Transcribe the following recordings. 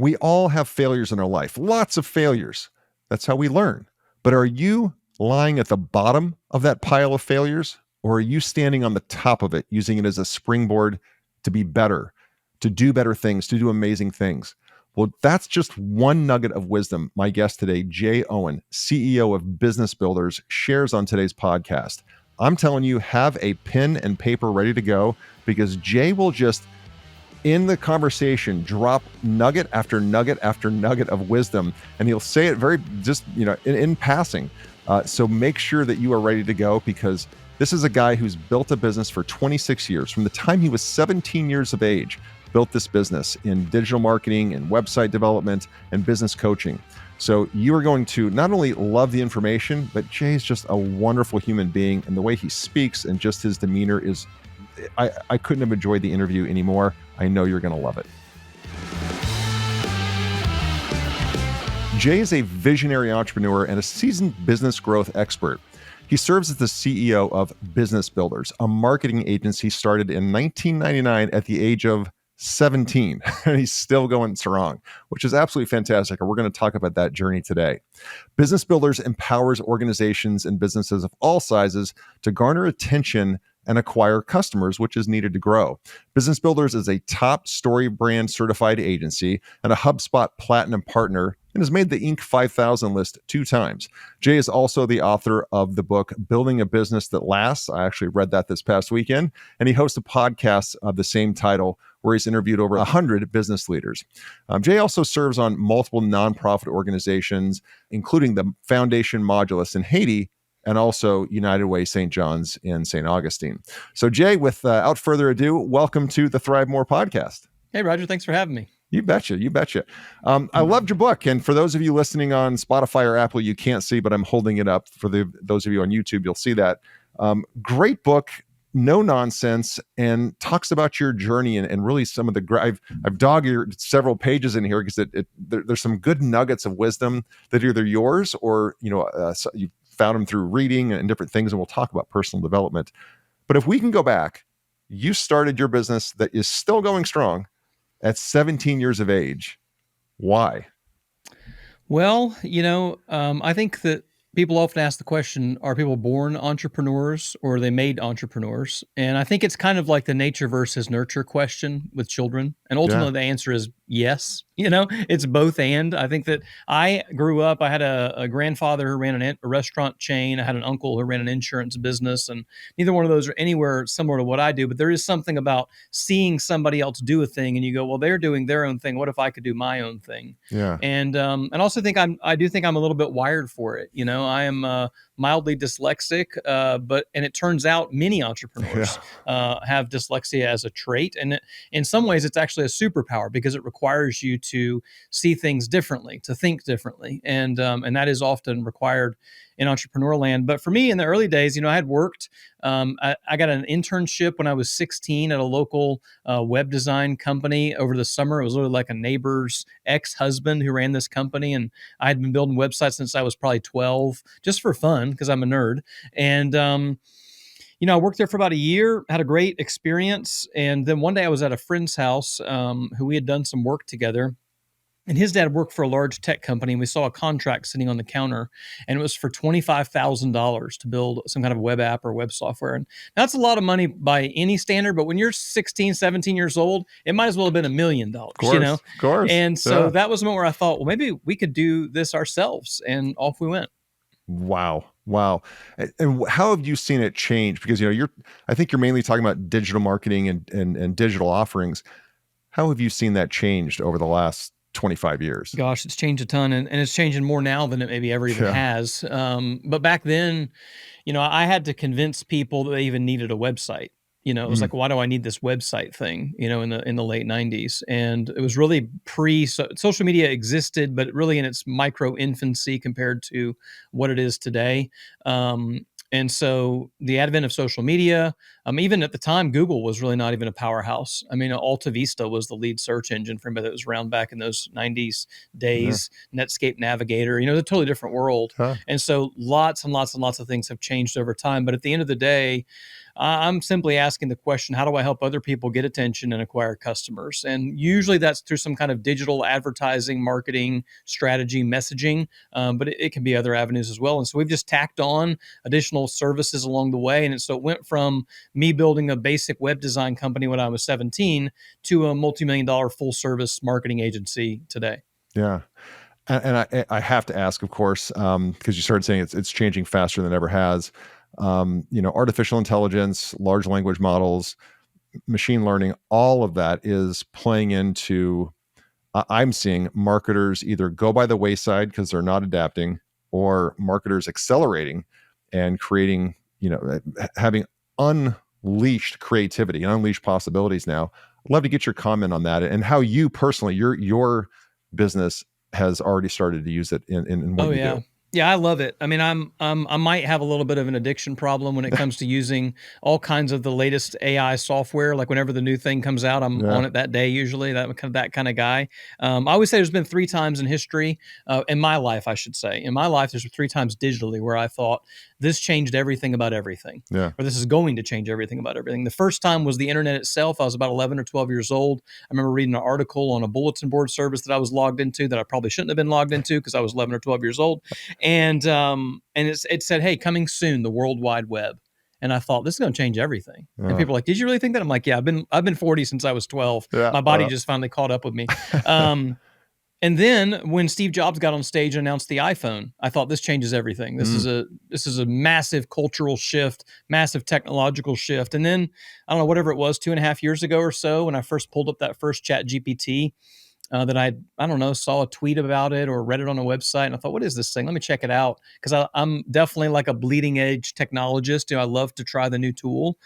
We all have failures in our life, lots of failures. That's how we learn. But are you lying at the bottom of that pile of failures, or are you standing on the top of it, using it as a springboard to be better, to do better things, to do amazing things? Well, that's just one nugget of wisdom my guest today, Jay Owen, CEO of Business Builders, shares on today's podcast. I'm telling you, have a pen and paper ready to go, because Jay will just, in the conversation, drop nugget after nugget after nugget of wisdom, and he'll say it very just, in passing. So make sure that you are ready to go, because this is a guy who's built a business for 26 years. From the time he was 17 years of age, built this business in digital marketing and website development and business coaching. So you are going to not only love the information, but Jay's just a wonderful human being, and the way he speaks and just his demeanor is, I couldn't have enjoyed the interview anymore. I know you're going to love it. Jay is a visionary entrepreneur and a seasoned business growth expert. He serves as the CEO of Business Builders, a marketing agency started in 1999 at the age of 17, and he's still going strong, which is absolutely fantastic. And we're going to talk about that journey today. Business Builders empowers organizations and businesses of all sizes to garner attention and acquire customers, which is needed to grow. Business Builders is a top StoryBrand certified agency and a HubSpot Platinum partner, and has made the Inc. 5000 list 2 times. Jay is also the author of the book, Building a Business That Lasts. I actually read that this past weekend. And he hosts a podcast of the same title, where he's interviewed over 100 business leaders. Jay also serves on multiple nonprofit organizations, including the Foundation Modulus in Haiti, and also United Way St. John's in St. Augustine. So Jay, without further ado, welcome to the ThriveMore podcast. Hey, Roger. Thanks for having me. You betcha. You betcha. I loved your book. And for those of you listening on Spotify or Apple, you can't see, but I'm holding it up. For those of you on YouTube, you'll see that. Great book, no nonsense, and talks about your journey and really some of the, I've dog-eared several pages in here, because there's some good nuggets of wisdom that are either yours or, you found them through reading and different things. And we'll talk about personal development. But if we can go back, you started your business that is still going strong at 17 years of age. Why? Well, I think that people often ask the question, are people born entrepreneurs or are they made entrepreneurs? And I think it's kind of like the nature versus nurture question with children. And ultimately, the answer is yes. It's both and. I think that I grew up, I had a grandfather who ran a restaurant chain. I had an uncle who ran an insurance business, and neither one of those are anywhere similar to what I do. But there is something about seeing somebody else do a thing and you go, well, they're doing their own thing. What if I could do my own thing? Yeah. And also think I do think I'm a little bit wired for it. I am mildly dyslexic, and it turns out many entrepreneurs have dyslexia as a trait. And in some ways, it's actually a superpower, because it requires you to see things differently, to think differently. And that is often required in entrepreneur land. But for me, in the early days, I had worked. I got an internship when I was 16 at a local web design company over the summer. It was literally like a neighbor's ex-husband who ran this company. And I had been building websites since I was probably 12, just for fun, because I'm a nerd. And, I worked there for about a year, had a great experience. And then one day I was at a friend's house who we had done some work together. And his dad worked for a large tech company, and we saw a contract sitting on the counter, and it was for $25,000 to build some kind of web app or web software. And that's a lot of money by any standard, but when you're 16, 17 years old, it might as well have been $1 million, Of course. And so that was the moment where I thought, well, maybe we could do this ourselves, and off we went. Wow. And how have you seen it change? Because, I think you're mainly talking about digital marketing and digital offerings. How have you seen that changed over the last 25 years? Gosh, it's changed a ton, and it's changing more now than it maybe ever even has. But back then, I had to convince people that they even needed a website. It was like, why do I need this website thing? In the late 90s, and it was really social media existed, but really in its micro infancy compared to what it is today. And so the advent of social media, even at the time, Google was really not even a powerhouse. I mean, Alta Vista was the lead search engine for anybody that was around back in those 90s days. Netscape Navigator, it was a totally different world. And so lots and lots and lots of things have changed over time. But at the end of the day, I'm simply asking the question, how do I help other people get attention and acquire customers? And usually that's through some kind of digital advertising, marketing, strategy, messaging, but it can be other avenues as well. And so we've just tacked on additional services along the way. And so it went from me building a basic web design company when I was 17 to a multi-million-dollar full service marketing agency today. Yeah. And I have to ask, of course, because you started saying it's changing faster than it ever has. Artificial intelligence, large language models, machine learning, all of that is playing into. I'm seeing marketers either go by the wayside because they're not adapting, or marketers accelerating and creating, having unleashed creativity and unleashed possibilities now. I'd love to get your comment on that and how you personally, your business has already started to use it in what Oh you yeah. do. Yeah, I love it. I mean, I might have a little bit of an addiction problem when it comes to using all kinds of the latest AI software. Like whenever the new thing comes out, I'm Yeah. on it that day usually. That kind of guy. I always say there's been three times in history, in my life, I should say. In my life, there's three times digitally where I thought this changed everything about everything, Yeah. or this is going to change everything about everything. The first time was the internet itself. I was about 11 or 12 years old. I remember reading an article on a bulletin board service that I was logged into that I probably shouldn't have been logged into because I was 11 or 12 years old, and it said, "Hey, coming soon, the World Wide Web." And I thought this is going to change everything. And Uh, people are like, "Did you really think that?" I'm like, "Yeah, I've been 40 since I was 12. yeah. My body just finally caught up with me." Um, and then when Steve Jobs got on stage and announced the iPhone, I thought this changes everything. Mm, This is a massive cultural shift, massive technological shift. And then I don't know, whatever it was, 2.5 years ago or so, when I first pulled up that first Chat GPT, that I don't know, saw a tweet about it or read it on a website, and I thought, what is this thing? Let me check it out, because I'm definitely like a bleeding edge technologist. I love to try the new tool,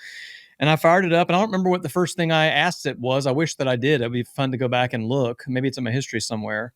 and I fired it up, and I don't remember what the first thing I asked it was. I wish that I did. It'd be fun to go back and look. Maybe it's in my history somewhere.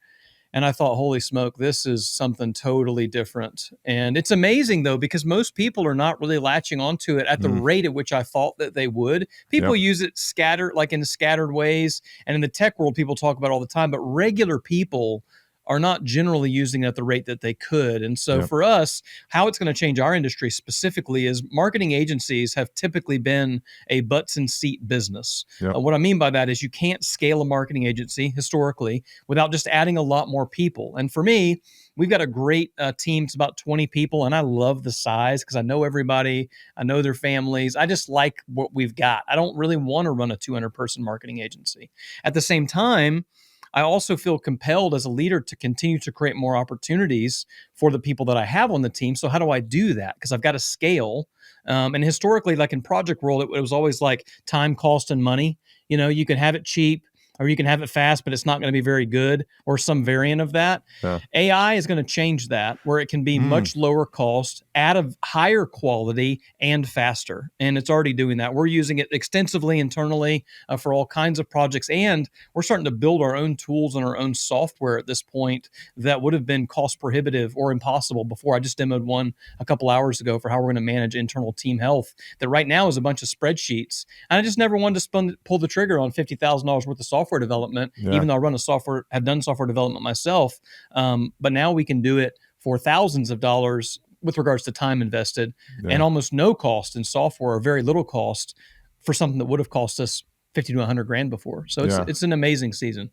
And I thought, holy smoke, this is something totally different. And it's amazing, though, because most people are not really latching onto it at the mm, rate at which I thought that they would. People yep. use it scattered, like in scattered ways. And in the tech world, people talk about it all the time, but regular people are not generally using it at the rate that they could. And so Yep. for us, how it's going to change our industry specifically is marketing agencies have typically been a butts and seat business. Yep. What I mean by that is you can't scale a marketing agency historically without just adding a lot more people. And for me, we've got a great team. It's about 20 people, and I love the size because I know everybody. I know their families. I just like what we've got. I don't really want to run a 200-person marketing agency. At the same time, I also feel compelled as a leader to continue to create more opportunities for the people that I have on the team. So how do I do that? Because I've got to scale. And historically, like in project world, it was always like time, cost, and money. You can have it cheap or you can have it fast, but it's not going to be very good, or some variant of that. Yeah. AI is going to change that, where it can be Mm, much lower cost, at a higher quality, and faster. And it's already doing that. We're using it extensively internally for all kinds of projects. And we're starting to build our own tools and our own software at this point that would have been cost prohibitive or impossible before. I just demoed one a couple hours ago for how we're going to manage internal team health, that right now is a bunch of spreadsheets. And I just never wanted to pull the trigger on $50,000 worth of software development, yeah. even though have done software development myself. But now we can do it for thousands of dollars with regards to time invested, and Yeah. almost no cost in software, or very little cost for something that would have cost us 50 to 100 grand before. So Yeah. it's an amazing season.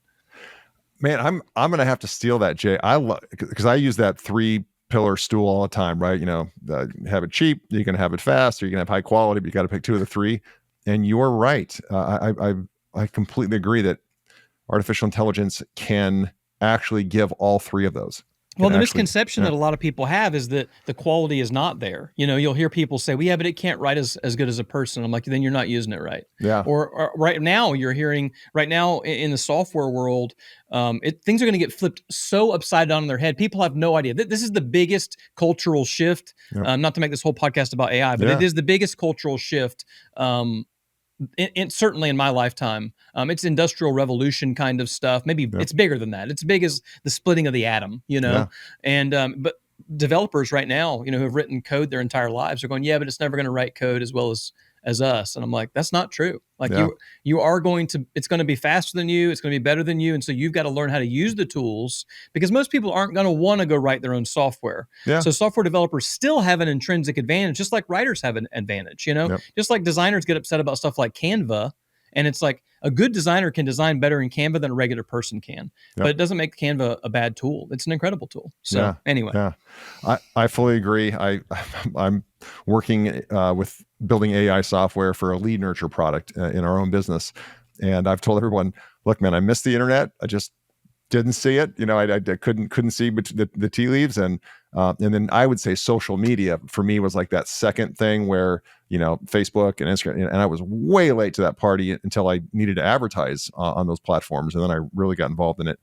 Man, I'm gonna have to steal that, Jay. I love, because I use that 3 pillar stool all the time, right? Have it cheap, you can have it fast, or you can have high quality, but you got to pick two of the three. And you're right. I completely agree that artificial intelligence can actually give all three of those. Well, Can the actually, misconception yeah, that a lot of people have is that the quality is not there. You'll hear people say, well, yeah, but it can't write as good as a person. I'm like, then you're not using it right. yeah, Or right now, you're hearing right now in the software world, things are going to get flipped so upside down in their head. People have no idea. This is the biggest cultural shift. yeah, Not to make this whole podcast about AI, but it yeah, is the biggest cultural shift. Certainly in my lifetime. It's industrial revolution kind of stuff. Maybe yeah, it's bigger than that. It's big as the splitting of the atom, yeah, and but developers right now, who have written code their entire lives are going, yeah, but it's never going to write code as well as us. And I'm like, that's not true. Like Yeah. you are going to, it's going to be faster than you. It's going to be better than you. And so you've got to learn how to use the tools, because most people aren't going to want to go write their own software. Yeah. So software developers still have an intrinsic advantage, just like writers have an advantage, Yep. just like designers get upset about stuff like Canva. And it's like a good designer can design better in Canva than a regular person can, but it doesn't make Canva a bad tool. It's an incredible tool. So anyway. Yeah, I fully agree. I'm working with building AI software for a lead nurture product in our own business. And I've told everyone, look, man, I miss the internet. I just didn't see it. I couldn't see the tea leaves. And then I would say social media for me was like that second thing where, Facebook and Instagram, and I was way late to that party until I needed to advertise on those platforms. And then I really got involved in it.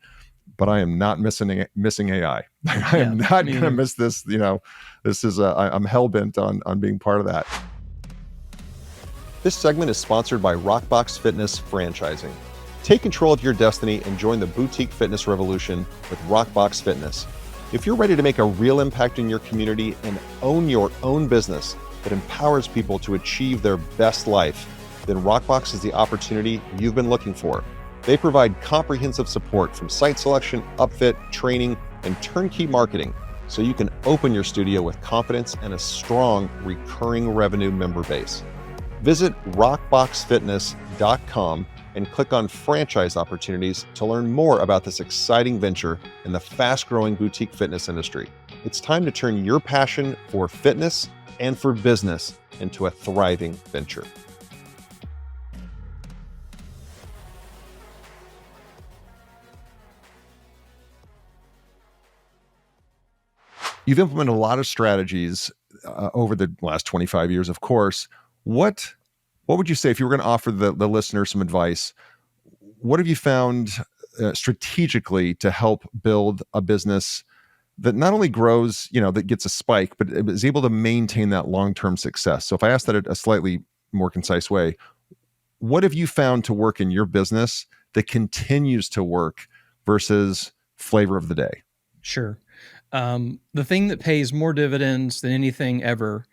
But I am not missing AI. I am not going to miss this. This is I'm hell bent on being part of that. This segment is sponsored by Rockbox Fitness Franchising. Take control of your destiny and join the boutique fitness revolution with Rockbox Fitness. If you're ready to make a real impact in your community and own your own business that empowers people to achieve their best life, then Rockbox is the opportunity you've been looking for. They provide comprehensive support from site selection, upfit, training, and turnkey marketing, so you can open your studio with confidence and a strong recurring revenue member base. Visit rockboxfitness.com and click on franchise opportunities to learn more about this exciting venture in the fast-growing boutique fitness industry. It's time to turn your passion for fitness and for business into a thriving venture. You've implemented a lot of strategies over the last 25 years, of course. What would you say if you were going to offer the listener some advice? What have you found strategically to help build a business that not only grows, that gets a spike, but is able to maintain that long-term success? So if I ask that a slightly more concise way, what have you found to work in your business that continues to work versus flavor of the day? Sure. The thing that pays more dividends than anything ever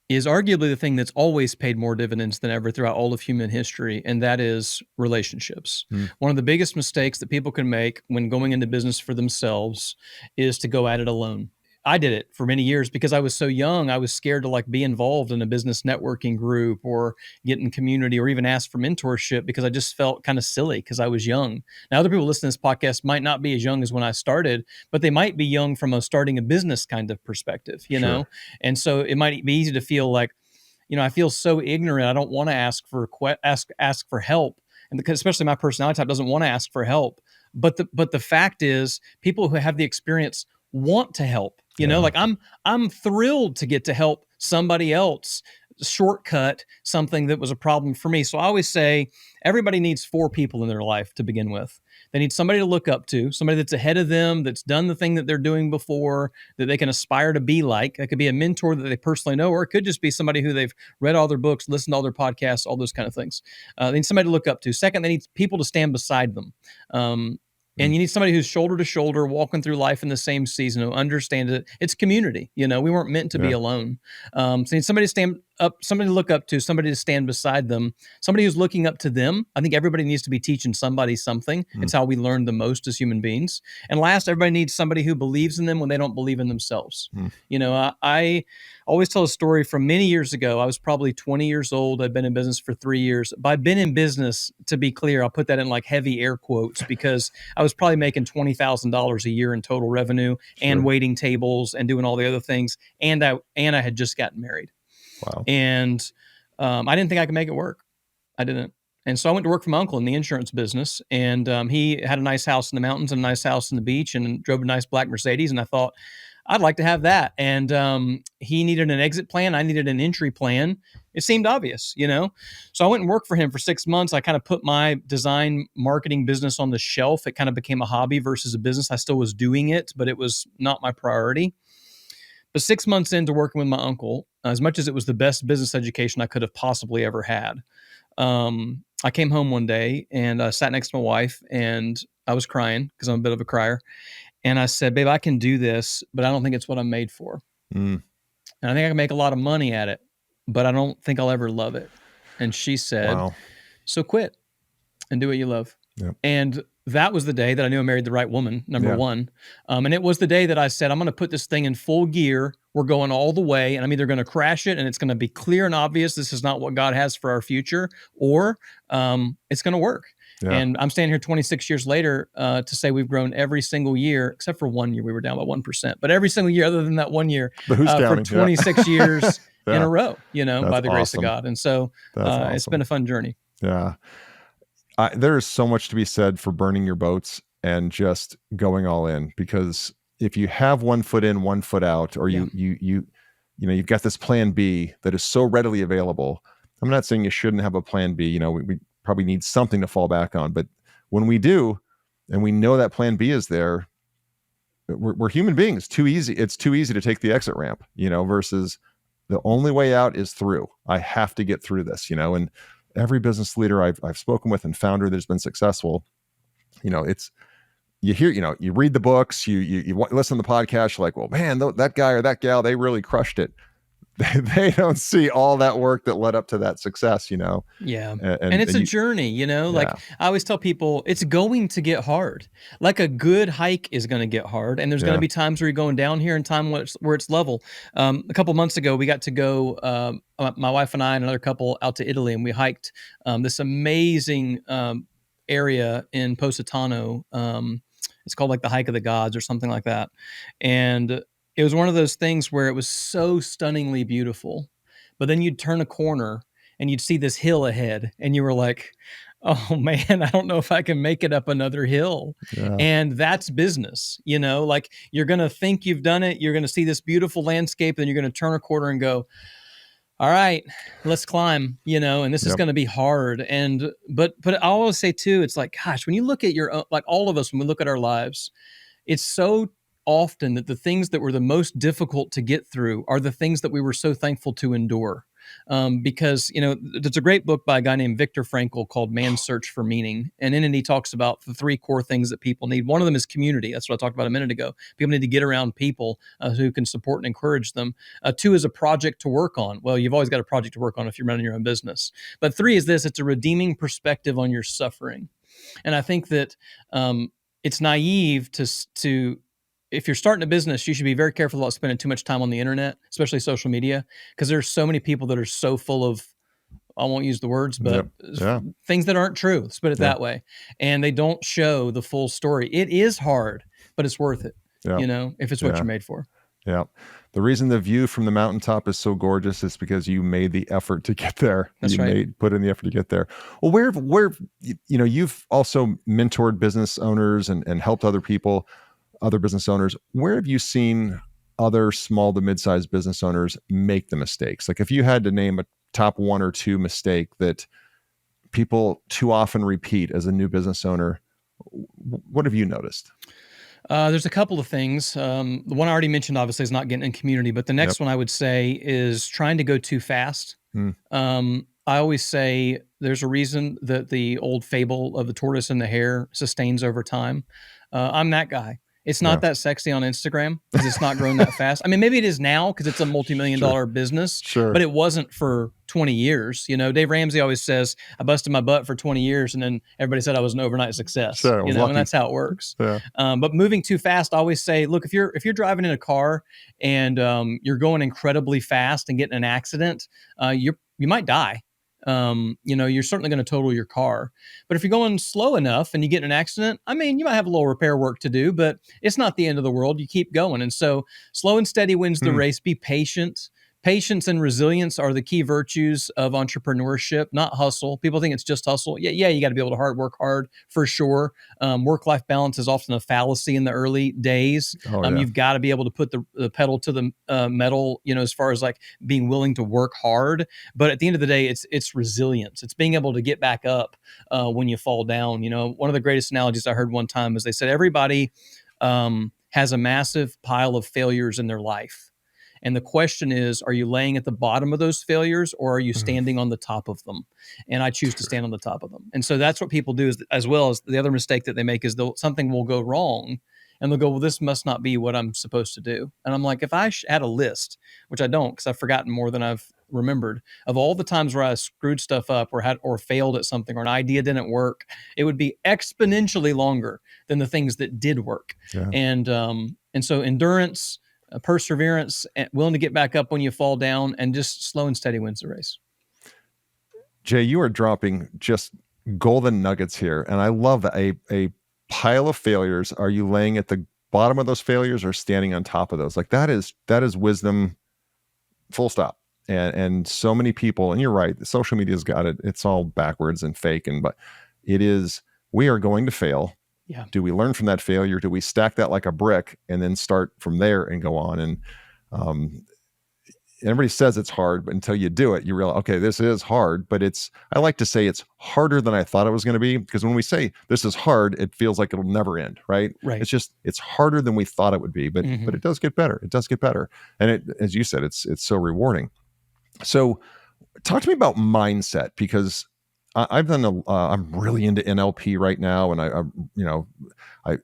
is arguably the thing that's always paid more dividends than ever throughout all of human history, and that is relationships. One of the biggest mistakes that people can make when going into business for themselves is to go at it alone. I did it for many years because I was so young. I was scared to be involved in a business networking group or get in community or even ask for mentorship because I just felt kind of silly because I was young. Now, other people listening to this podcast might not be as young as when I started, but they might be young from a starting a business kind of perspective, know? And so it might be easy to feel like, I feel so ignorant. I don't want to ask for help. And because especially my personality type doesn't want to ask for help. But the fact is people who have the experience want to help. I'm thrilled to get to help somebody else shortcut something that was a problem for me. So I always say everybody needs 4 people in their life to begin with. They need somebody to look up to, somebody that's ahead of them, that's done the thing that they're doing before, that they can aspire to be like. It could be a mentor that they personally know, or it could just be somebody who they've read all their books, listened to all their podcasts, all those kind of things. They need somebody to look up to. Second, they need people to stand beside them. And you need somebody who's shoulder to shoulder, walking through life in the same season, who understands it. It's community. We weren't meant to be alone. So you need somebody to stand up, somebody to look up to, somebody to stand beside them, somebody who's looking up to them. I think everybody needs to be teaching somebody something. It's how we learn the most as human beings. And last, everybody needs somebody who believes in them when they don't believe in themselves. I always tell a story from many years ago. I was probably 20 years old. I'd been in business for 3 years. By been in business, to be clear, I'll put that in heavy air quotes because I was probably making $20,000 a year in total revenue and waiting tables and doing all the other things. And I had just gotten married. Wow. And I didn't think I could make it work. I didn't. And so I went to work for my uncle in the insurance business. And he had a nice house in the mountains and a nice house on the beach and drove a nice black Mercedes. And I thought, I'd like to have that. And he needed an exit plan. I needed an entry plan. It seemed obvious, So I went and worked for him for 6 months. I kind of put my design marketing business on the shelf. It kind of became a hobby versus a business. I still was doing it, but it was not my priority. But 6 months into working with my uncle, as much as it was the best business education I could have possibly ever had, I came home one day and I sat next to my wife and I was crying because I'm a bit of a crier. And I said, babe, I can do this, but I don't think it's what I'm made for. And I think I can make a lot of money at it, but I don't think I'll ever love it. And she said, Wow. so quit and do what you love. Yep. And that was the day that I knew I married the right woman, number Yeah. one. And it was the day that I said, I'm going to put this thing in full gear. We're going all the way, and I'm either going to crash it and it's going to be clear and obvious this is not what God has for our future, or it's going to work. Yeah. And I'm standing here 26 years later to say we've grown every single year, except for 1 year we were down by 1%. But every single year other than that 1 year, But who's for counting? 26 years in Yeah. a row, you know, That's by the grace of awesome. God. And so That's it's been awesome. a fun journey. Yeah. There is so much to be said for burning your boats and just going all in, because if you have 1 foot in, 1 foot out, or Yeah. you've got this plan B that is so readily available. I'm not saying you shouldn't have a plan B. You know, we probably need something to fall back on, but when we do, and we know that plan B is there, we're human beings. It's too easy to take the exit ramp, you know, versus the only way out is through. I have to get through this, you know. And every business leader I've spoken with and founder that's been successful, you know, it's, you hear, you know, you read the books, you listen to the podcast, you're like, well, man, that guy or that gal, they really crushed it. They don't see all that work that led up to that success, you know. Yeah. And it's a journey, you know, like I always tell people it's going to get hard. Like a good hike is going to get hard. And there's going to be times where you're going down here and time where it's level. A couple months ago, we got to go, my wife and I and another couple out to Italy, and we hiked this amazing area in Positano. It's called like the Hike of the Gods or something like that. And it was one of those things where it was so stunningly beautiful, but then you'd turn a corner and you'd see this hill ahead and you were like, oh man, I don't know if I can make it up another hill. Yeah. And that's business, you know, like you're going to think you've done it. You're going to see this beautiful landscape and you're going to turn a corner and go, all right, let's climb, you know, and this is going to be hard. And, but I always say too, it's like, gosh, when you look at your own, like all of us, when we look at our lives, it's so often that the things that were the most difficult to get through are the things that we were so thankful to endure. Because, you know, there's a great book by a guy named Viktor Frankl called Man's Search for Meaning. And in it, he talks about the 3 core things that people need. One of them is community. That's what I talked about a minute ago. People need to get around people who can support and encourage them. 2 is a project to work on. Well, you've always got a project to work on if you're running your own business. But 3 is this: it's a redeeming perspective on your suffering. And I think that it's naive to if you're starting a business, you should be very careful about spending too much time on the internet, especially social media, because there's so many people that are so full of, I won't use the words, but things that aren't true. Let's put it that way. And they don't show the full story. It is hard, but it's worth it, you know, if it's what you're made for. Yeah. The reason the view from the mountaintop is so gorgeous is because you made the effort to get there. That's right. Put in the effort to get there. Well, where, you know, you've also mentored business owners and helped other people, other business owners. Where have you seen other small to mid-sized business owners make the mistakes? Like if you had to name a top 1 or 2 mistake that people too often repeat as a new business owner, what have you noticed? There's a couple of things. The one I already mentioned, obviously, is not getting in community. But the next one I would say is trying to go too fast. I always say there's a reason that the old fable of the tortoise and the hare sustains over time. I'm that guy. It's not that sexy on Instagram because it's not growing that fast. I mean, maybe it is now because it's a multi-million-dollar business, but it wasn't for 20 years. You know, Dave Ramsey always says, I busted my butt for 20 years and then everybody said I was an overnight success, you know, and that's how it works. But moving too fast, I always say, look, if you're driving in a car and you're going incredibly fast and getting in an accident, you might die. You know, you're certainly going to total your car. But if you're going slow enough and you get in an accident, I mean, you might have a little repair work to do, but it's not the end of the world. You keep going. And so slow and steady wins the race. Be patient. Patience and resilience are the key virtues of entrepreneurship, not hustle. People think it's just hustle. Yeah, you got to be able to work hard for sure. Work-life balance is often a fallacy in the early days. You've got to be able to put the pedal to the metal, you know, as far as like being willing to work hard. But at the end of the day, it's resilience. It's being able to get back up when you fall down. You know, one of the greatest analogies I heard one time is they said everybody has a massive pile of failures in their life. And the question is, are you laying at the bottom of those failures or are you standing on the top of them? And I choose to stand on the top of them. And so that's what people do, is, as well as the other mistake that they make is something will go wrong And they'll go, well, this must not be what I'm supposed to do. And I'm like, if I had a list, which I don't, because I've forgotten more than I've remembered, of all the times where I screwed stuff up or failed at something or an idea didn't work, it would be exponentially longer than the things that did work. Yeah. And so endurance, perseverance, willing to get back up when you fall down, and just slow and steady wins the race. Jay, you are dropping just golden nuggets here. And I love that. A pile of failures. Are you laying at the bottom of those failures or standing on top of those? Like that is wisdom, full stop. And so many people, and you're right, social media's got it. It's all backwards and fake. But it is, we are going to fail. Yeah. Do we learn from that failure? Do we stack that like a brick and then start from there and go on? And everybody says it's hard, but until you do it, you realize, okay, this is hard. But I like to say it's harder than I thought it was going to be, because when we say this is hard, it feels like it'll never end, right? Right. It's harder than we thought it would be, but it does get better. It does get better, and it, as you said, it's so rewarding. So, talk to me about mindset, because I've done I'm really into NLP right now, and I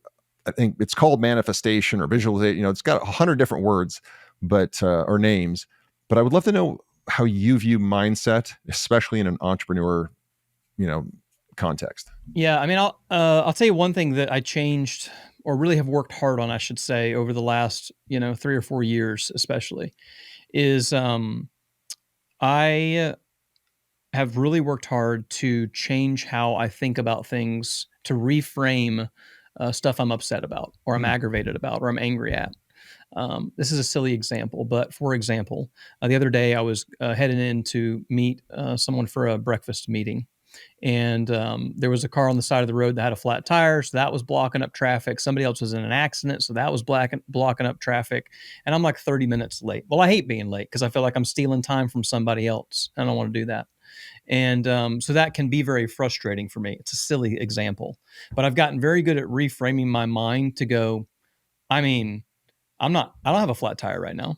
think it's called manifestation or visualization. It's got 100 different words, but or names. But I would love to know how you view mindset, especially in an entrepreneur, context. Yeah, I mean, I'll tell you one thing that I changed, or really have worked hard on, I should say, over the last 3 or 4 years, especially, is I have really worked hard to change how I think about things, to reframe stuff I'm upset about, or I'm aggravated about, or I'm angry at. This is a silly example, but for example, the other day I was heading in to meet someone for a breakfast meeting. And there was a car on the side of the road that had a flat tire, so that was blocking up traffic. Somebody else was in an accident, so that was blocking up traffic. And I'm like 30 minutes late. Well, I hate being late because I feel like I'm stealing time from somebody else. I don't want to do that. And so that can be very frustrating for me. It's a silly example, but I've gotten very good at reframing my mind to go, I mean, I don't have a flat tire right now.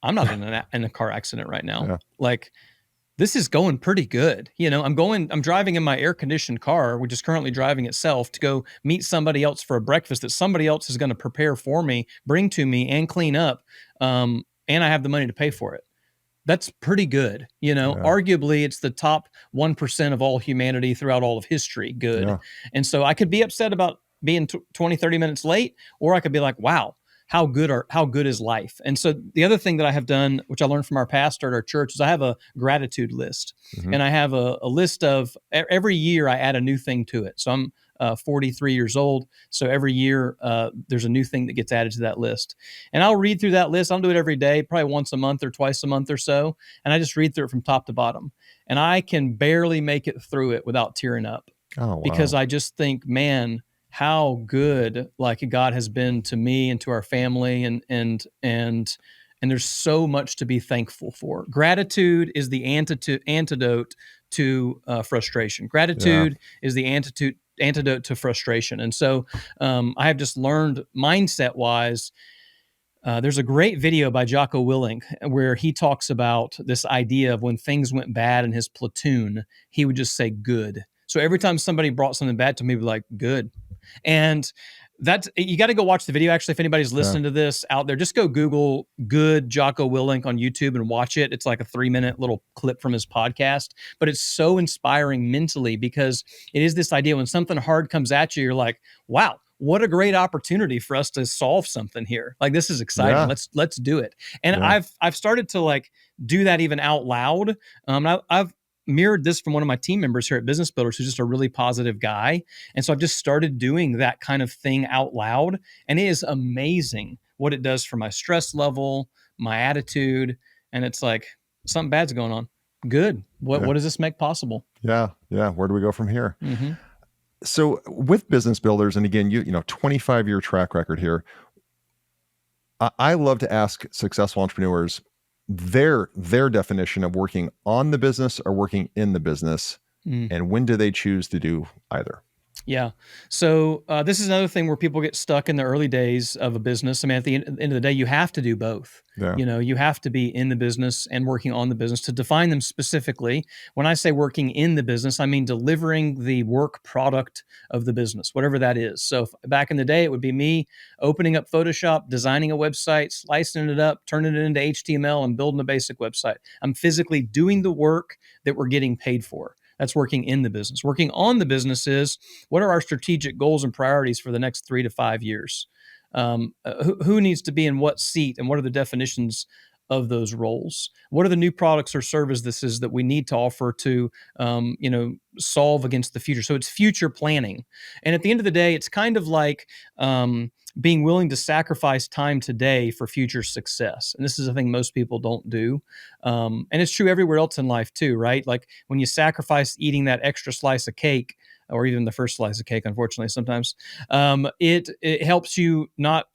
I'm not in a car accident right now. Yeah. Like, this is going pretty good. I'm driving in my air conditioned car, which is currently driving itself, to go meet somebody else for a breakfast that somebody else is going to prepare for me, bring to me, and clean up. And I have the money to pay for it. That's pretty good. Arguably it's the top 1% of all humanity throughout all of history. Good. Yeah. And so I could be upset about being 20, 30 minutes late, or I could be like, wow, how good is life? And so the other thing that I have done, which I learned from our pastor at our church, is I have a gratitude list. And I have a list of, every year I add a new thing to it. So I'm 43 years old. So every year there's a new thing that gets added to that list. And I'll read through that list. I'll do it every day, probably once a month or twice a month or so. And I just read through it from top to bottom. And I can barely make it through it without tearing up. Oh, wow. Because I just think, man, how good God has been to me and to our family, and there's so much to be thankful for. Gratitude is the antidote to frustration. Gratitude is the antidote to frustration. And so I have just learned, mindset wise, there's a great video by Jocko Willink where he talks about this idea of when things went bad in his platoon, he would just say good. So every time somebody brought something bad to me, he'd be like, good. And that's, you got to go watch the video. Actually, if anybody's listening to this out there, just go Google good Jocko Willink on YouTube and watch it. It's like a 3-minute little clip from his podcast, but it's so inspiring mentally, because it is this idea when something hard comes at you, you're like, wow, what a great opportunity for us to solve something here. Like, this is exciting. Yeah. Let's do it. And I've started to do that even out loud. I've mirrored this from one of my team members here at Business Builders, who's just a really positive guy. And so I've just started doing that kind of thing out loud. And it is amazing what it does for my stress level, my attitude. And it's like, something bad's going on. Good. What does this make possible? Yeah. Yeah. Where do we go from here? Mm-hmm. So with Business Builders, and again, 25-year track record here, I love to ask successful entrepreneurs their definition of working on the business or working in the business, and when do they choose to do either? Yeah. So this is another thing where people get stuck in the early days of a business. I mean, at the end of the day, you have to do both. Yeah. You have to be in the business and working on the business. To define them specifically, when I say working in the business, I mean delivering the work product of the business, whatever that is. So back in the day, it would be me opening up Photoshop, designing a website, slicing it up, turning it into HTML, and building a basic website. I'm physically doing the work that we're getting paid for. That's working in the business. Working on the business is, what are our strategic goals and priorities for the next 3 to 5 years? Who needs to be in what seat, and what are the definitions of those roles? What are the new products or services that we need to offer to, solve against the future? So it's future planning. And at the end of the day, it's kind of like being willing to sacrifice time today for future success. And this is a thing most people don't do. And it's true everywhere else in life too, right? Like when you sacrifice eating that extra slice of cake, or even the first slice of cake, unfortunately, sometimes, it helps you not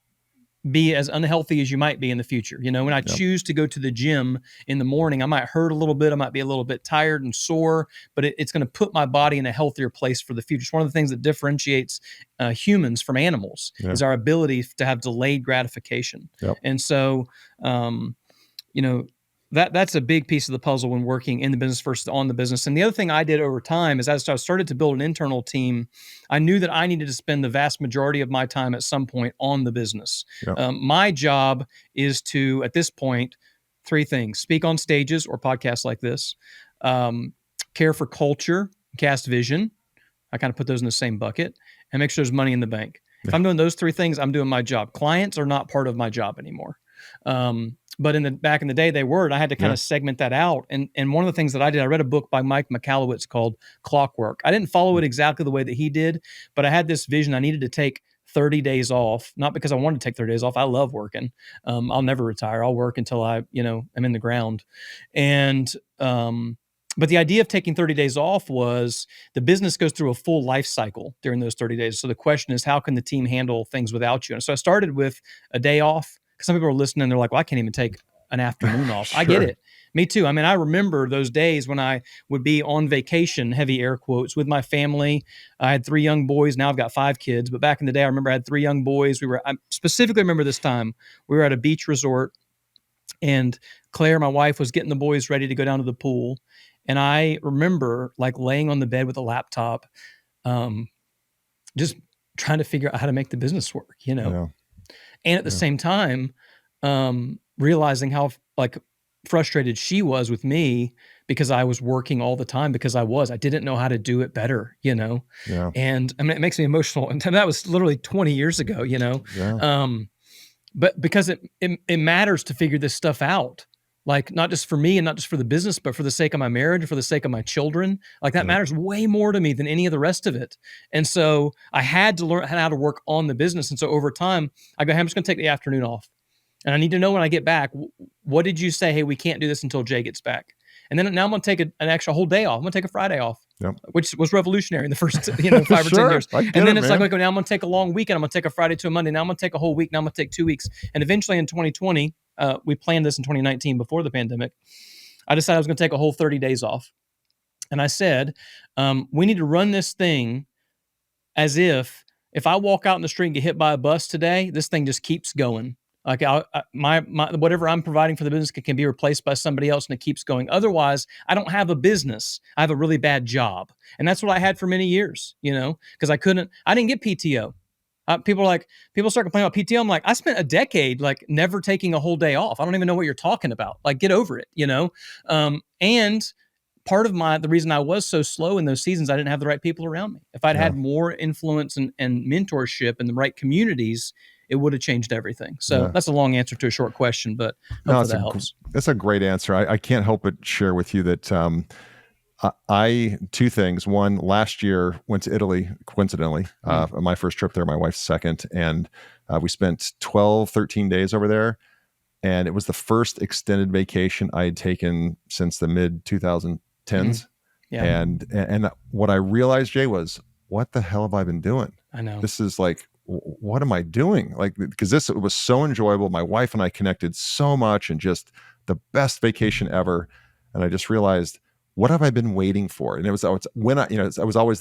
be as unhealthy as you might be in the future. When I Yep. choose to go to the gym in the morning, I might hurt a little bit. I might be a little bit tired and sore, but it's going to put my body in a healthier place for the future. It's one of the things that differentiates humans from animals Yeah. is our ability to have delayed gratification. Yep. And so, you know, that's a big piece of the puzzle when working in the business versus on the business. And the other thing I did over time is, as I started to build an internal team, I knew that I needed to spend the vast majority of my time at some point on the business. Yep. My job is to, at this point, 3 things: speak on stages or podcasts like this, care for culture, cast vision. I kind of put those in the same bucket, and make sure there's money in the bank. If I'm doing those 3 things, I'm doing my job. Clients are not part of my job anymore. But back in the day, they were, and I had to kind of segment that out. And one of the things that I did, I read a book by Mike Michalowicz called Clockwork. I didn't follow it exactly the way that he did, but I had this vision. I needed to take 30 days off, not because I wanted to take 30 days off. I love working. I'll never retire. I'll work until I'm in the ground. And, but the idea of taking 30 days off was the business goes through a full life cycle during those 30 days. So the question is, how can the team handle things without you? And so I started with a day off. Some people are listening, they're like, well, I can't even take an afternoon off. Sure. I get it. Me too. I mean, I remember those days when I would be on vacation, heavy air quotes, with my family. I had 3 young boys. Now I've got 5 kids. But back in the day, I remember I had 3 young boys. I specifically remember this time. We were at a beach resort, and Claire, my wife, was getting the boys ready to go down to the pool. And I remember like laying on the bed with a laptop, just trying to figure out how to make the business work, Yeah. And at the same time, realizing how like frustrated she was with me because I was working all the time, because I didn't know how to do it better, Yeah. And I mean, it makes me emotional. And that was literally 20 years ago, Yeah. But because it matters to figure this stuff out, like not just for me and not just for the business, but for the sake of my marriage, for the sake of my children. Like that matters way more to me than any of the rest of it. And so I had to learn how to work on the business. And so over time, I go, hey, I'm just going to take the afternoon off. And I need to know when I get back, what did you say? Hey, we can't do this until Jay gets back. And then now I'm going to take an extra whole day off. I'm going to take a Friday off, which was revolutionary in the first 5 or 10 years. And then it's like, now I'm going to take a long weekend. I'm going to take a Friday to a Monday. Now I'm going to take a whole week. Now I'm going to take 2 weeks. And eventually in 2020, we planned this in 2019 before the pandemic. I decided I was going to take a whole 30 days off. And I said, we need to run this thing as if I walk out in the street and get hit by a bus today, this thing just keeps going. Like my whatever I'm providing for the business can be replaced by somebody else, and it keeps going. Otherwise, I don't have a business. I have a really bad job. And that's what I had for many years, because I didn't get PTO. People start complaining about PTO. I'm like, I spent a decade like never taking a whole day off. I don't even know what you're talking about. Like, get over it, And part of the reason I was so slow in those seasons, I didn't have the right people around me. If I'd had more influence and mentorship and the right communities, it would have changed everything. So that's a long answer to a short question, but hopefully that helps. That's a great answer. I can't help but share with you that I 2 things. One, last year went to Italy, coincidentally, my first trip there, my wife's second. And we spent 12, 13 days over there. And it was the first extended vacation I had taken since the mid 2010s. Yeah. And what I realized, Jay, was, what the hell have I been doing? I know. This is like, what am I doing? Like, because it was so enjoyable. My wife and I connected so much, and just the best vacation ever. And I just realized, what have I been waiting for? And it was when I was always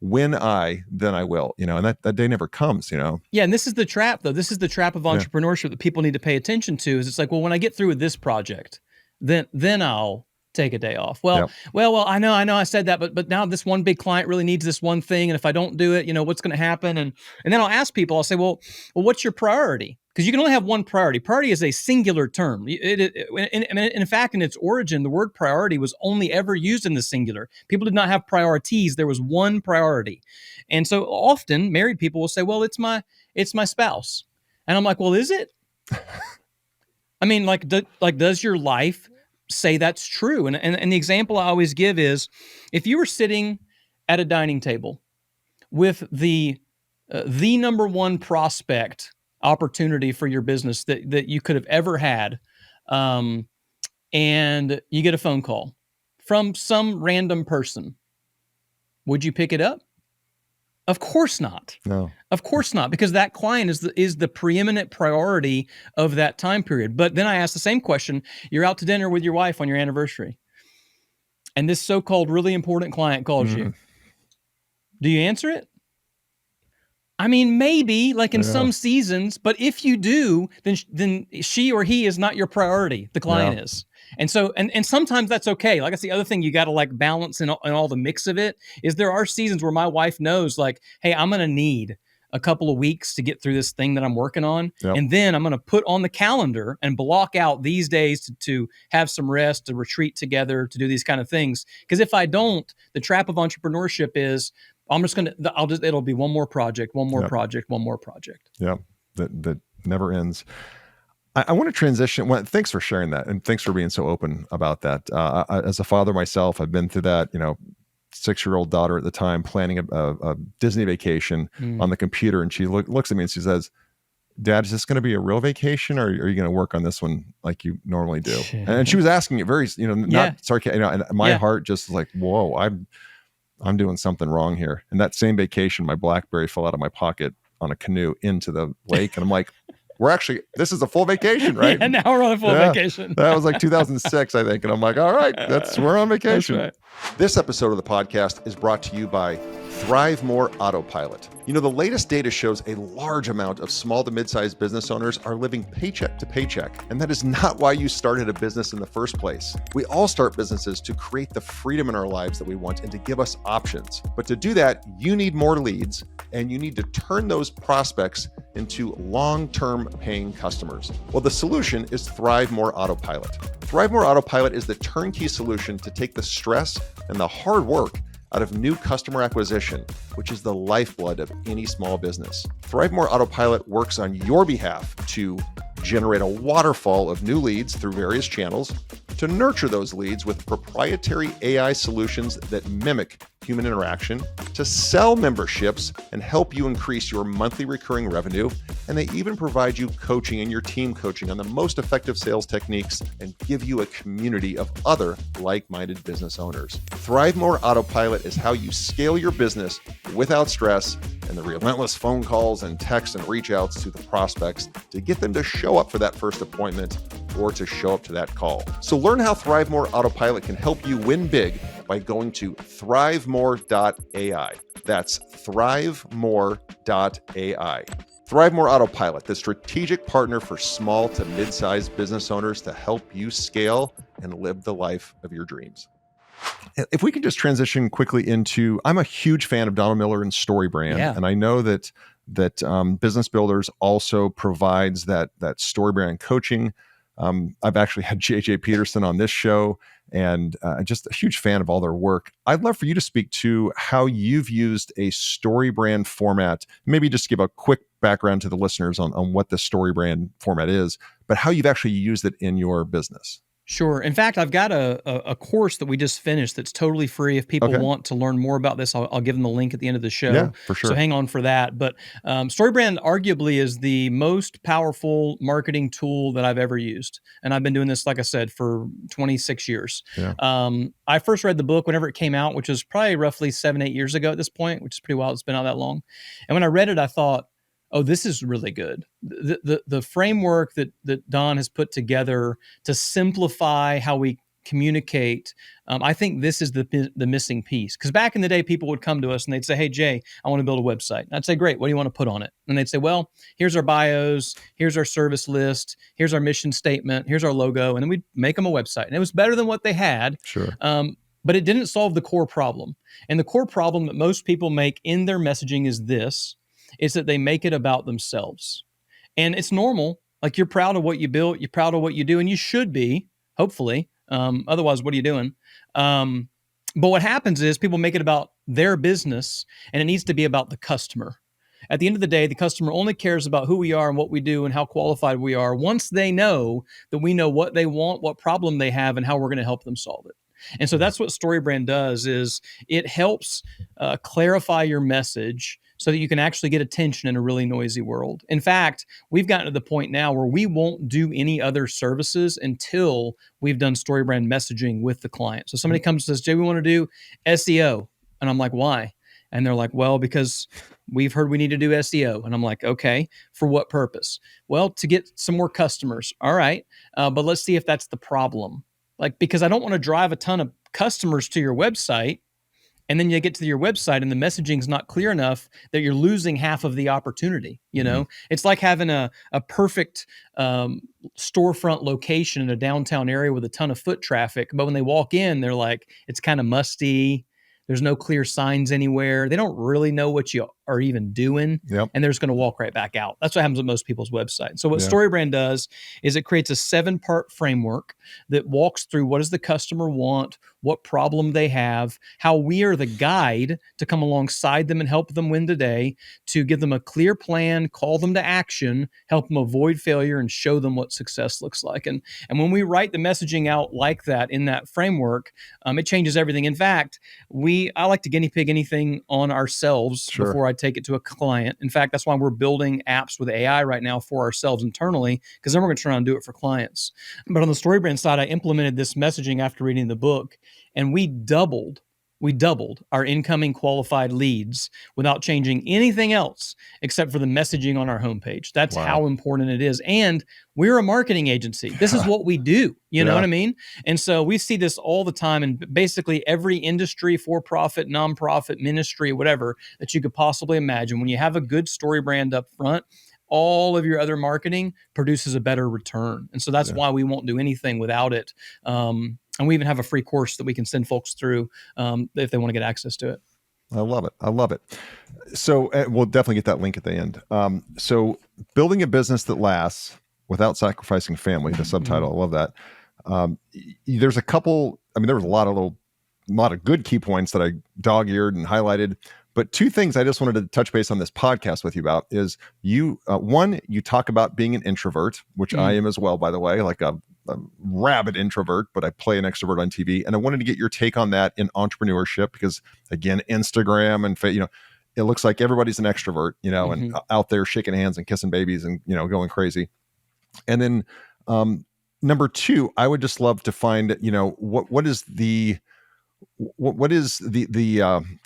when then I will, and that day never comes, Yeah, and this is the trap, though. This is the trap of entrepreneurship that people need to pay attention to. Is it's like, well, when I get through with this project, then I'll take a day off. Well, Yep. well, I know, I said that, but now this one big client really needs this one thing, and if I don't do it, what's going to happen? And then I'll ask people. I'll say, well, what's your priority? Because you can only have one priority. Priority is a singular term. In fact, in its origin, the word priority was only ever used in the singular. People did not have priorities. There was one priority. And so often married people will say, well, it's my spouse. And I'm like, well, is it? I mean, does your life say that's true? And the example I always give is, if you were sitting at a dining table with the number one prospect opportunity for your business that you could have ever had, and you get a phone call from some random person, would you pick it up? Of course not. No. Of course not, because that client is the preeminent priority of that time period. But then I ask the same question. You're out to dinner with your wife on your anniversary, and this so-called really important client calls you. Do you answer it? I mean, maybe, like in some seasons, but if you do, then she or he is not your priority. The client is. And so, and sometimes that's okay. Like, that's the other thing you got to like balance in all the mix of it, is there are seasons where my wife knows, like, hey, I'm going to need a couple of weeks to get through this thing that I'm working on. Yep. And then I'm going to put on the calendar and block out these days to have some rest, to retreat together, to do these kind of things. Because if I don't, the trap of entrepreneurship is, it'll be one more project, one more project, one more project. Yeah. That never ends. I want to transition. Well, thanks for sharing that. And thanks for being so open about that. As a father myself, I've been through that, 6-year-old daughter at the time, planning a Disney vacation on the computer. And she looks at me and she says, Dad, is this going to be a real vacation, or are you going to work on this one like you normally do? And she was asking it very, not sarcastic, and my heart just was like, whoa, I'm doing something wrong here. And that same vacation, my BlackBerry fell out of my pocket on a canoe into the lake. And I'm like, this is a full vacation, right? Yeah, now we're on a full vacation. That was like 2006, I think. And I'm like, all right, we're on vacation. That's right. This episode of the podcast is brought to you by ThriveMore Autopilot. The latest data shows a large amount of small to mid-sized business owners are living paycheck to paycheck. And that is not why you started a business in the first place. We all start businesses to create the freedom in our lives that we want and to give us options. But to do that, you need more leads, and you need to turn those prospects into long-term paying customers. Well, the solution is ThriveMore Autopilot. ThriveMore Autopilot is the turnkey solution to take the stress and the hard work out of new customer acquisition, which is the lifeblood of any small business. ThriveMore Autopilot works on your behalf to generate a waterfall of new leads through various channels, to nurture those leads with proprietary AI solutions that mimic human interaction, to sell memberships and help you increase your monthly recurring revenue. And they even provide you coaching and your team coaching on the most effective sales techniques and give you a community of other like-minded business owners. ThriveMore Autopilot is how you scale your business without stress and the relentless phone calls and texts and reach outs to the prospects to get them to show up for that first appointment or to show up to that call. So learn how ThriveMore Autopilot can help you win big by going to thrivemore.ai. That's thrivemore.ai. ThriveMore Autopilot, the strategic partner for small to mid-sized business owners to help you scale and live the life of your dreams. If we can just transition quickly into, I'm a huge fan of Donald Miller and StoryBrand, and I know that Business Builders also provides that StoryBrand coaching. I've actually had JJ Peterson on this show, and just a huge fan of all their work. I'd love for you to speak to how you've used a StoryBrand format. Maybe just give a quick background to the listeners on what the StoryBrand format is, but how you've actually used it in your business. Sure. In fact, I've got a course that we just finished that's totally free. If people want to learn more about this, I'll give them the link at the end of the show. Yeah, for sure. So hang on for that. But StoryBrand arguably is the most powerful marketing tool that I've ever used. And I've been doing this, like I said, for 26 years. Yeah. I first read the book whenever it came out, which was probably roughly 7-8 years ago at this point, which is pretty wild. It's been out that long. And when I read it, I thought, oh, this is really good. The framework that Don has put together to simplify how we communicate. I think this is the missing piece. Because back in the day, people would come to us and they'd say, "Hey, Jay, I want to build a website." And I'd say, "Great. What do you want to put on it?" And they'd say, "Well, here's our bios. Here's our service list. Here's our mission statement. Here's our logo." And then we'd make them a website. And it was better than what they had. Sure. But it didn't solve the core problem. And the core problem that most people make in their messaging is this, is that they make it about themselves. And it's normal. Like, you're proud of what you built, you're proud of what you do, and you should be, hopefully. Otherwise, what are you doing? But what happens is people make it about their business, and it needs to be about the customer. At the end of the day, the customer only cares about who we are and what we do and how qualified we are once they know that we know what they want, what problem they have, and how we're going to help them solve it. And so that's what StoryBrand does, is it helps clarify your message so that you can actually get attention in a really noisy world. In fact, we've gotten to the point now where we won't do any other services until we've done StoryBrand messaging with the client. So somebody comes and says, "Jay, we want to do SEO." And I'm like, "Why?" And they're like, "Well, because we've heard we need to do SEO." And I'm like, "Okay, for what purpose?" "Well, to get some more customers." "All right, but let's see if that's the problem." Like, because I don't want to drive a ton of customers to your website, and then you get to your website and the messaging's not clear enough that you're losing half of the opportunity. It's like having a perfect storefront location in a downtown area with a ton of foot traffic, but when they walk in, they're like, it's kind of musty. There's no clear signs anywhere. They don't really know what you are even doing. Yep. And they're just going to walk right back out. That's what happens with most people's websites. So what Yeah. StoryBrand does is it creates a 7-part framework that walks through what does the customer want, what problem they have, how we are the guide to come alongside them and help them win today, to give them a clear plan, call them to action, help them avoid failure, and show them what success looks like. And when we write the messaging out like that in that framework, it changes everything. In fact, I like to guinea pig anything on ourselves Sure. before I take it to a client. In fact, that's why we're building apps with AI right now for ourselves internally, because then we're going to try and do it for clients. But on the StoryBrand side, I implemented this messaging after reading the book, and we doubled our incoming qualified leads without changing anything else except for the messaging on our homepage. That's Wow. how important it is. And we're a marketing agency. This is what we do. You know what I mean? And so we see this all the time in basically every industry, for-profit, nonprofit, ministry, whatever that you could possibly imagine. When you have a good story brand up front, all of your other marketing produces a better return. And so that's why we won't do anything without it. And we even have a free course that we can send folks through if they want to get access to it. I love it. So we'll definitely get that link at the end. So building a business that lasts without sacrificing family, the subtitle, I love that. There's a couple, there was a lot of good key points that I dog-eared and highlighted, but two things I just wanted to touch base on this podcast with you about is one, you talk about being an introvert, which I am as well, by the way, like a rabid introvert, but I play an extrovert on TV. And I wanted to get your take on that in entrepreneurship, because again, Instagram and it looks like everybody's an extrovert, and out there shaking hands and kissing babies and, going crazy. And then number two, I would just love to find, what is the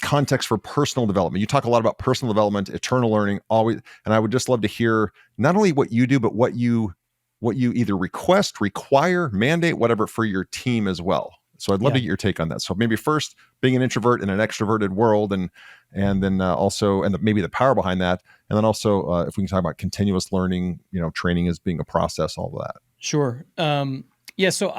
context for personal development? You talk a lot about personal development, eternal learning, always. And I would just love to hear not only what you do, but what you either request, require, mandate, whatever, for your team as well. So I'd love to get your take on that. So maybe first, being an introvert in an extroverted world, and then also, and maybe the power behind that. And then also, if we can talk about continuous learning, training as being a process, all of that. Sure. So,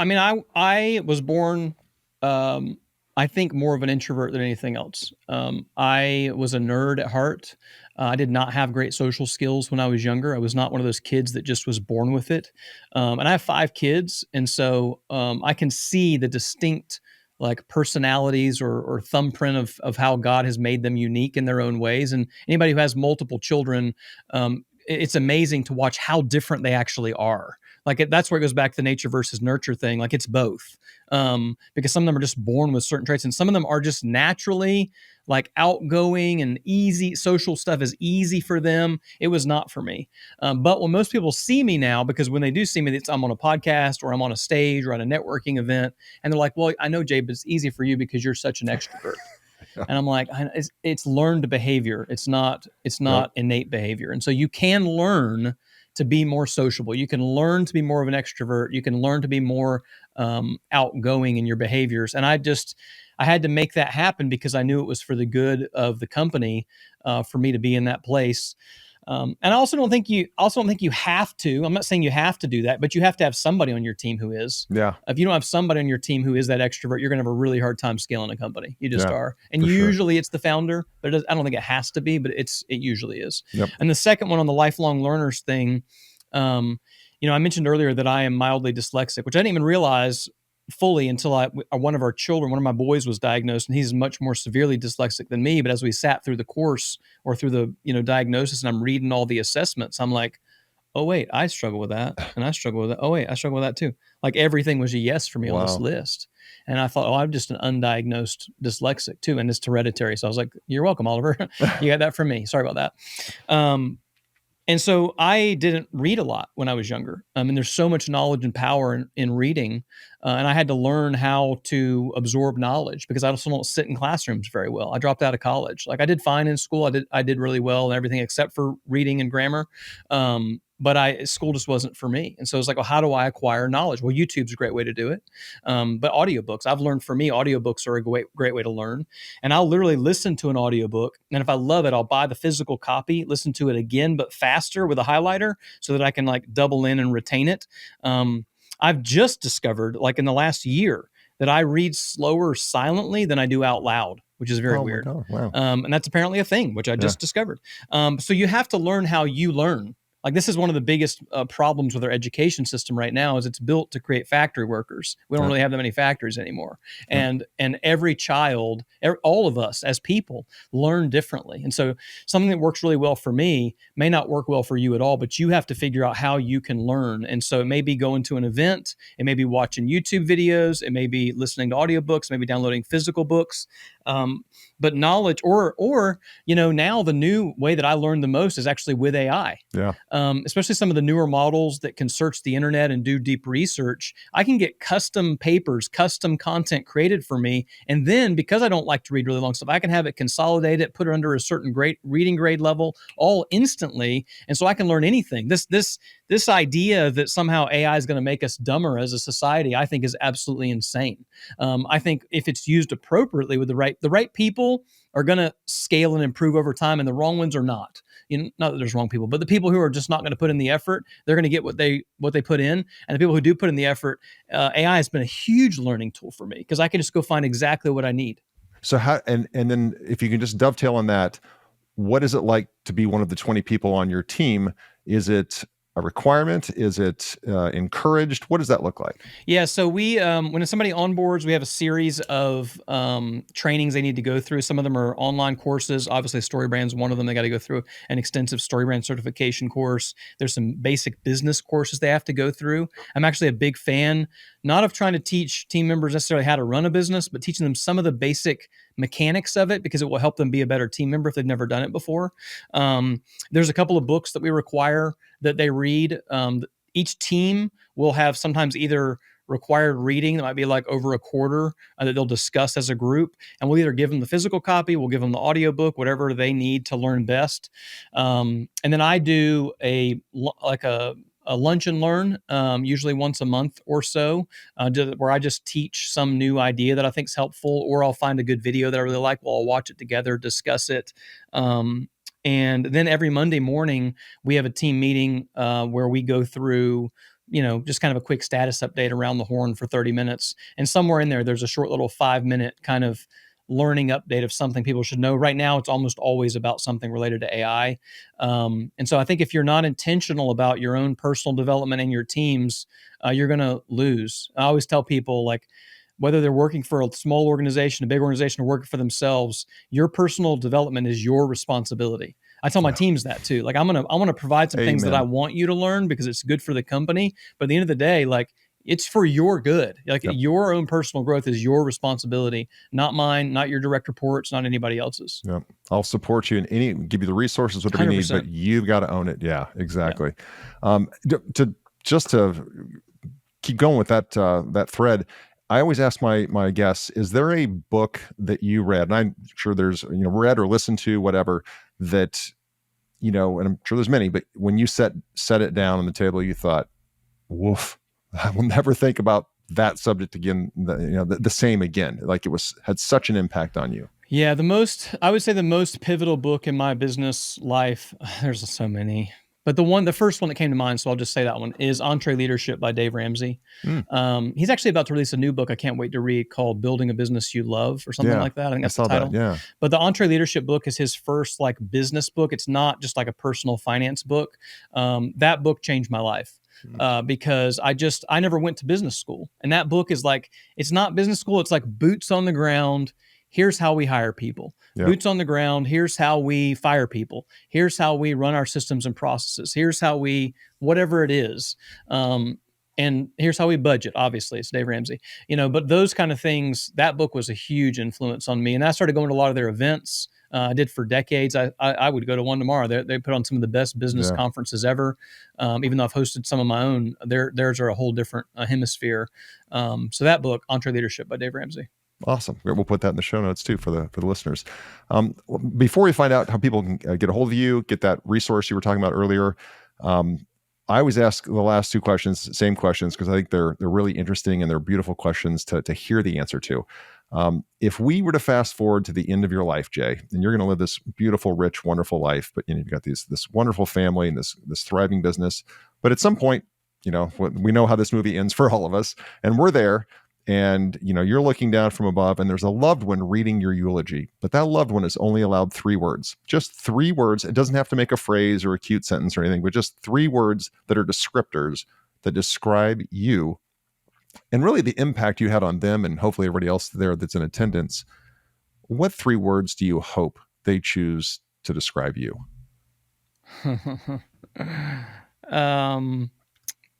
I was born, I think, more of an introvert than anything else. I was a nerd at heart. I did not have great social skills when I was younger. I was not one of those kids that just was born with it. And I have 5 kids. And so I can see the distinct personalities or thumbprint of how God has made them unique in their own ways. And anybody who has multiple children, it's amazing to watch how different they actually are. That's where it goes back to the nature versus nurture thing. It's both. Because some of them are just born with certain traits, and some of them are just naturally outgoing and easy. Social stuff is easy for them. It was not for me. But when most people see me now, because when they do see me, I'm on a podcast or I'm on a stage or at a networking event, and they're like, "Well, I know, Jay, but it's easy for you because you're such an extrovert." And I'm like, it's learned behavior. It's not innate behavior. And so you can learn to be more sociable. You can learn to be more of an extrovert. You can learn to be more outgoing in your behaviors. And I had to make that happen because I knew it was for the good of the company, for me to be in that place. And I also don't think you have to. I'm not saying you have to do that, but you have to have somebody on your team who is. Yeah. If you don't have somebody on your team who is that extrovert, you're going to have a really hard time scaling a company. You just Yeah, are. And for sure. usually it's the founder, but I don't think it has to be, but it usually is. Yep. And the second one on the lifelong learners thing, I mentioned earlier that I am mildly dyslexic, which I didn't even realize fully until one of my boys was diagnosed, and he's much more severely dyslexic than me. But as we sat through the course or through the diagnosis, and I'm reading all the assessments, I'm like, oh wait, I struggle with that, and I struggle with that. Oh wait, I struggle with that too. Like everything was a yes for me on this list, and I thought, oh, I'm just an undiagnosed dyslexic too, and it's hereditary. So I was like, you're welcome, Oliver. You got that from me. Sorry about that. And so I didn't read a lot when I was younger. And there's so much knowledge and power in reading. And I had to learn how to absorb knowledge because I also don't sit in classrooms very well. I dropped out of college. Like I did fine in school. I did really well and everything except for reading and grammar. But school just wasn't for me. And so it's like, well, how do I acquire knowledge? Well, YouTube's a great way to do it. But audiobooks, I've learned for me, audiobooks are a great way to learn. And I'll literally listen to an audiobook. And if I love it, I'll buy the physical copy, listen to it again, but faster with a highlighter so that I can like double in and retain it. I've just discovered like in the last year that I read slower silently than I do out loud, which is very weird. Wow. And that's apparently a thing, which I just discovered. So you have to learn how you learn. Like this is one of the biggest problems with our education system right now is it's built to create factory workers. We don't really have that many factories anymore. And every child, all of us as people learn differently. And so something that works really well for me may not work well for you at all, but you have to figure out how you can learn. And so it may be going to an event, it may be watching YouTube videos, it may be listening to audiobooks, maybe downloading physical books. But knowledge or now the new way that I learn the most is actually with AI. Yeah. Especially some of the newer models that can search the internet and do deep research. I can get custom papers, custom content created for me. And then because I don't like to read really long stuff, I can have it consolidate it, put it under a certain reading grade level all instantly. And so I can learn anything. This idea that somehow AI is going to make us dumber as a society, I think is absolutely insane. I think if it's used appropriately with the right people are going to scale and improve over time, and the wrong ones are not. Not that there's wrong people, but the people who are just not going to put in the effort, they're going to get what they put in. And the people who do put in the effort, AI has been a huge learning tool for me because I can just go find exactly what I need. So how and then if you can just dovetail on that, what is it like to be one of the 20 people on your team? Is it a requirement? Is it encouraged? What does that look like? Yeah, so we when somebody onboards, we have a series of trainings they need to go through. Some of them are online courses. Obviously, StoryBrand's one of them. They got to go through an extensive StoryBrand certification course. There's some basic business courses they have to go through. I'm actually a big fan, not of trying to teach team members necessarily how to run a business, but teaching them some of the basic mechanics of it because it will help them be a better team member if they've never done it before. There's a couple of books that we require that they read. Each team will have sometimes either required reading that might be like over a quarter that they'll discuss as a group, and we'll either give them the physical copy, we'll give them the audiobook, whatever they need to learn best. And then I do a lunch and learn, usually once a month or so, where I just teach some new idea that I think is helpful, or I'll find a good video that I really like. I'll watch it together, discuss it. And then every Monday morning, we have a team meeting where we go through, just kind of a quick status update around the horn for 30 minutes. And somewhere in there's a short little 5-minute kind of learning update of something people should know. Right now, it's almost always about something related to AI. And so I think if you're not intentional about your own personal development and your teams, you're going to lose. I always tell people, like, whether they're working for a small organization, a big organization, or working for themselves, your personal development is your responsibility. I tell my teams that too. Like, I want to provide some things that I want you to learn because it's good for the company. But at the end of the day, like, it's for your good. Like, your own personal growth is your responsibility, not mine, not your direct reports, not anybody else's. Yep. I'll support you in give you the resources, whatever 100%. you need, but you've got to own it. Yeah, exactly. Yeah. To keep going with that thread, I always ask my guests, is there a book that you read, and I'm sure there's, read or listened to, whatever, that and I'm sure there's many, but when you set it down on the table, you thought, woof, I will never think about that subject again, the same again. Like it had such an impact on you. Yeah, I would say the most pivotal book in my business life, there's so many, but the first one that came to mind, so I'll just say that one, is EntreLeadership by Dave Ramsey. He's actually about to release a new book I can't wait to read called Building a Business You Love or something like that. I think that's the title. Yeah. But the EntreLeadership book is his first like business book. It's not just like a personal finance book. That book changed my life. Because I never went to business school. And that book is like, it's not business school. It's like boots on the ground. Here's how we hire people. Yep. Boots on the ground. Here's how we fire people. Here's how we run our systems and processes. Here's how we, whatever it is. And here's how we budget. Obviously, it's Dave Ramsey, but those kind of things, that book was a huge influence on me. And I started going to a lot of their events. I did for decades. I would go to one tomorrow. They put on some of the best business conferences ever. Even though I've hosted some of my own, theirs are a whole different hemisphere. So that book, EntreLeadership by Dave Ramsey. Awesome. We'll put that in the show notes too for the listeners. Before we find out how people can get a hold of you, get that resource you were talking about earlier, I always ask the last two questions, same questions, because I think they're really interesting and they're beautiful questions to hear the answer to. If we were to fast forward to the end of your life, Jay, and you're going to live this beautiful, rich, wonderful life, but you've got this wonderful family and this thriving business, but at some point, we know how this movie ends for all of us, and we're there. And, you're looking down from above and there's a loved one reading your eulogy, but that loved one is only allowed 3 words, just 3 words. It doesn't have to make a phrase or a cute sentence or anything, but just 3 words that are descriptors that describe you and really the impact you had on them and hopefully everybody else there that's in attendance. What 3 words do you hope they choose to describe you?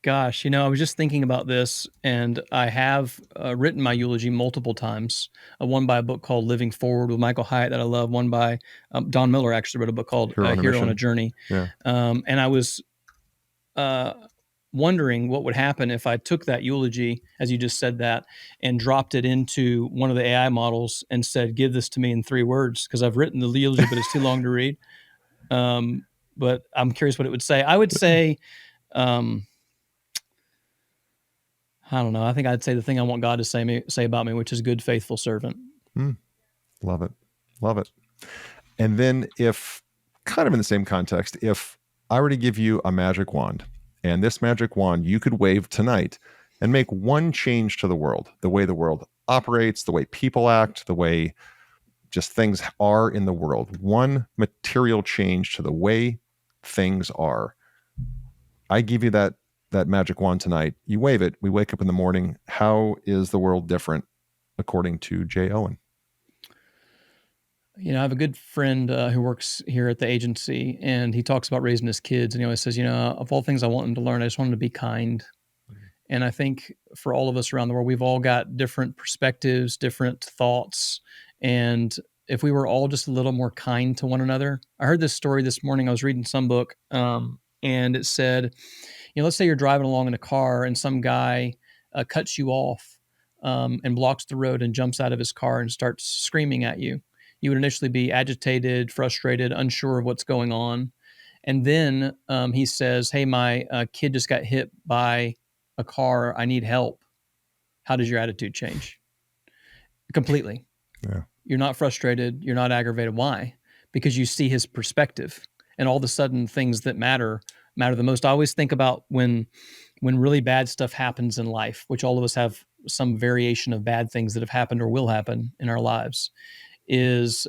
Gosh, I was just thinking about this, and I have written my eulogy multiple times. One by a book called Living Forward with Michael Hyatt that I love. One by Don Miller actually wrote a book called Hero on a Journey. Yeah. And I was wondering what would happen if I took that eulogy, as you just said that, and dropped it into one of the AI models and said, give this to me in 3 words, because I've written the eulogy, but it's too long to read. But I'm curious what it would say. I would say... I don't know. I think I'd say the thing I want God to say about me, which is good, faithful servant. Love it. Love it. And then if, kind of in the same context, if I were to give you a magic wand, and this magic wand you could wave tonight and make one change to the world, the way the world operates, the way people act, the way just things are in the world, one material change to the way things are. I give you that magic wand tonight. You wave it. We wake up in the morning. How is the world different according to Jay Owen? I have a good friend who works here at the agency, and he talks about raising his kids. And he always says, of all things I want them to learn, I just want them to be kind. And I think for all of us around the world, we've all got different perspectives, different thoughts. And if we were all just a little more kind to one another. I heard this story this morning. I was reading some book, and it said, let's say you're driving along in a car and some guy cuts you off and blocks the road and jumps out of his car and starts screaming at you. You would initially be agitated, frustrated, unsure of what's going on. And then he says, hey, my kid just got hit by a car. I need help. How does your attitude change? Completely. Yeah. You're not frustrated. You're not aggravated. Why? Because you see his perspective, and all of a sudden things that matter the most. I always think about when really bad stuff happens in life, which all of us have some variation of bad things that have happened or will happen in our lives, is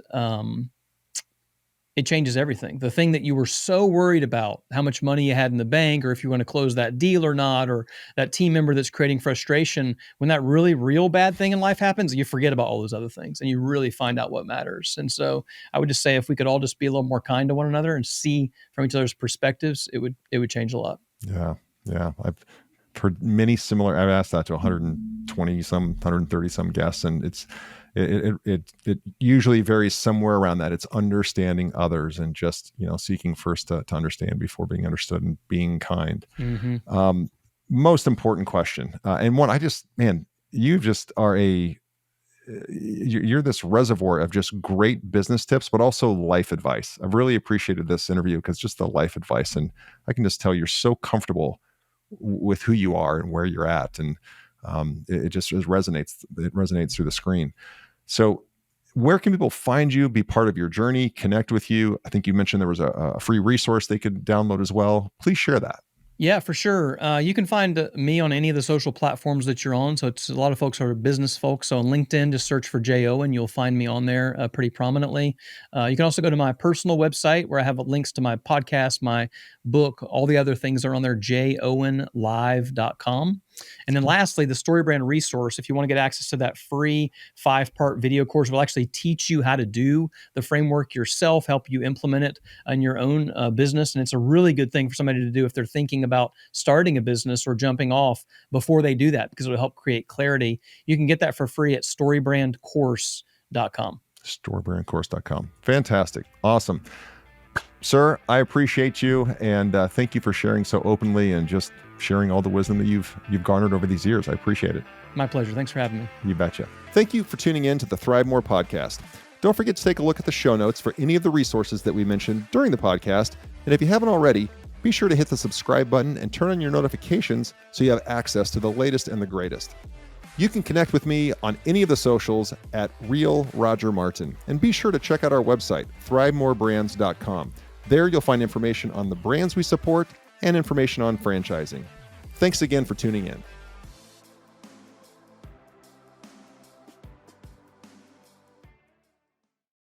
it changes everything. The thing that you were so worried about, how much money you had in the bank, or if you want to close that deal or not, or that team member that's creating frustration, when that really real bad thing in life happens, you forget about all those other things and you really find out what matters. And so I would just say if we could all just be a little more kind to one another and see from each other's perspectives, it would change a lot. Yeah. Yeah. I've heard many similar, I've asked that to 120 some, 130 some guests, and it usually varies somewhere around that. It's understanding others and just, seeking first to understand before being understood and being kind. Mm-hmm. Most important question. And one, you just are you're this reservoir of just great business tips, but also life advice. I've really appreciated this interview because just the life advice, and I can just tell you're so comfortable with who you are and where you're at, and it just resonates. It resonates through the screen. So, where can people find you, be part of your journey, connect with you? I think you mentioned there was a free resource they could download as well. Please share that. Yeah, for sure. You can find me on any of the social platforms that you're on. So it's a lot of folks are business folks. So on LinkedIn, just search for Jay Owen. You'll find me on there pretty prominently. You can also go to my personal website where I have links to my podcast, my book, all the other things are on there, jayowenlive.com. And then lastly, the StoryBrand resource, if you want to get access to that free 5-part video course, we'll actually teach you how to do the framework yourself, help you implement it in your own business. And it's a really good thing for somebody to do if they're thinking about starting a business or jumping off before they do that, because it'll help create clarity. You can get that for free at StoryBrandCourse.com. StoryBrandCourse.com. Fantastic. Awesome. Sir, I appreciate you, and thank you for sharing so openly and just sharing all the wisdom that you've garnered over these years. I appreciate it. My pleasure. Thanks for having me. You betcha. Thank you for tuning in to the ThriveMore podcast. Don't forget to take a look at the show notes for any of the resources that we mentioned during the podcast. And if you haven't already, be sure to hit the subscribe button and turn on your notifications so you have access to the latest and the greatest. You can connect with me on any of the socials at Real Roger Martin. And be sure to check out our website, ThriveMoreBrands.com. There you'll find information on the brands we support and information on franchising. Thanks again for tuning in.